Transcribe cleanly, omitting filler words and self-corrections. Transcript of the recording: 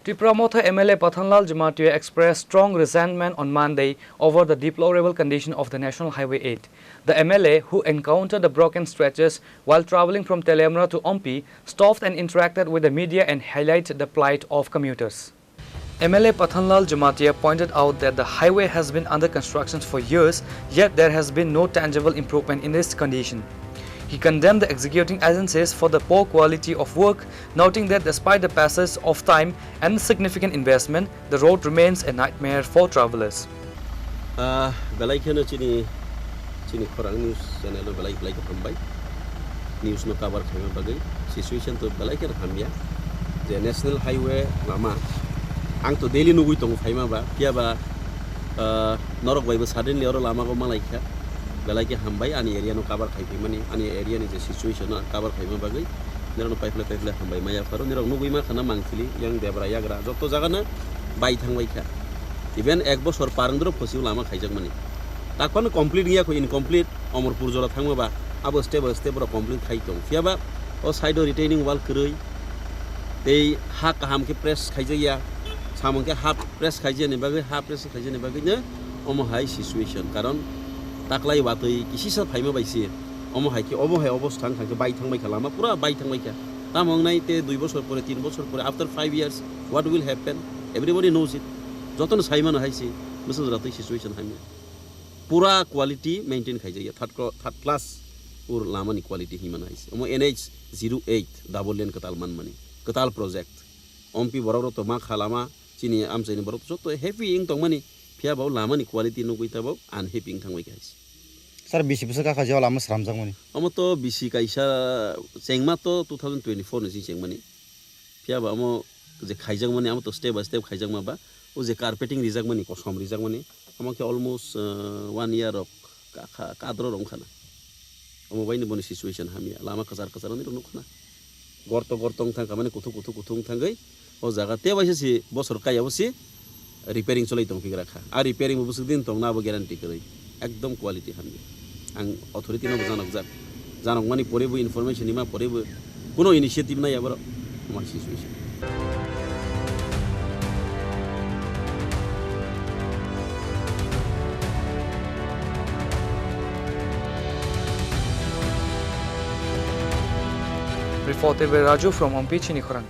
Tripura MLA Pathanlal Jamatia expressed strong resentment on Monday over the deplorable condition of the National Highway 8. The MLA, who encountered the broken stretches while travelling from Telemra to Ompi, stopped and interacted with the media and highlighted the plight of commuters. MLA Pathanlal Jamatia pointed out that the highway has been under construction for years, yet there has been no tangible improvement in its condition. He condemned the executing agencies for the poor quality of work, noting that despite the passage of time and significant investment, the road remains a nightmare for travelers. Belaikana chini korang news channel belai ke pambai news no cover khaima bagai situation to belai ke khamya je national highway lama ang to daily nugui tong phaima ba pia ba norok bai ba suddenly oro lama ko malaikha belai ke hambai ani area no cover khai mani ani area ni je situation no cover khaima bagai nero pipeline hambai maya faro nero nugui ma khana mangthili yang debra yagra jotto jaga na bai thangbai kha even ek bosor parandro phosiu lama khaijak mani takon complete gya ko incomplete Amarpur jora thangma ba abo step ro complete khai tong fiaba o side retaining wall kroi tei ha kaham ke press khaijaya samong ke half press khaije ni bagai half press khaije ni bagai ne omo high situation karon taklai watoi kisi sa phaima baisi omo hai ke obo hai obosthang thangke bai thangbai khalama pura bai thangbai kha tamong nai te 2 বছর পরে 3 বছর পরে after 5 years what will happen everybody knows it joton saimano haisi musul ratoi situation haimi pura quality maintain khaijaya third class ur lamani quality himana haisi omo NH 08 double lane katal manmani katal project ompi bororo to ma khalama chini amchaini borok so to happy ing tongmani phia baw lamani quality no kuita baw unhappy ing thangbai haisi sir bisi busa ka khajaw lama sramjang mani omo to bisi kaisa chengma to 2024 ni chengmani phia ba omo je khaijang mani amo to step by step khaijang ma ba o je carpeting rijak mani kosom rijak mani amake almost 1 year of kadro rong khana omo baini boni situation hamia lama kasar ni rong khana gortong thang kamane kuthung thangai o jaga te baise si bosor kai abosi repairing cholai tong pigra kha a repairing bu busuk din tong na bo guarantee krai ekdom quality hamia ang authority no janok mani pore bu information ima pore bu kono initiative na yabaro my situation. Reported by Raju from Ompi, Chini Khurang.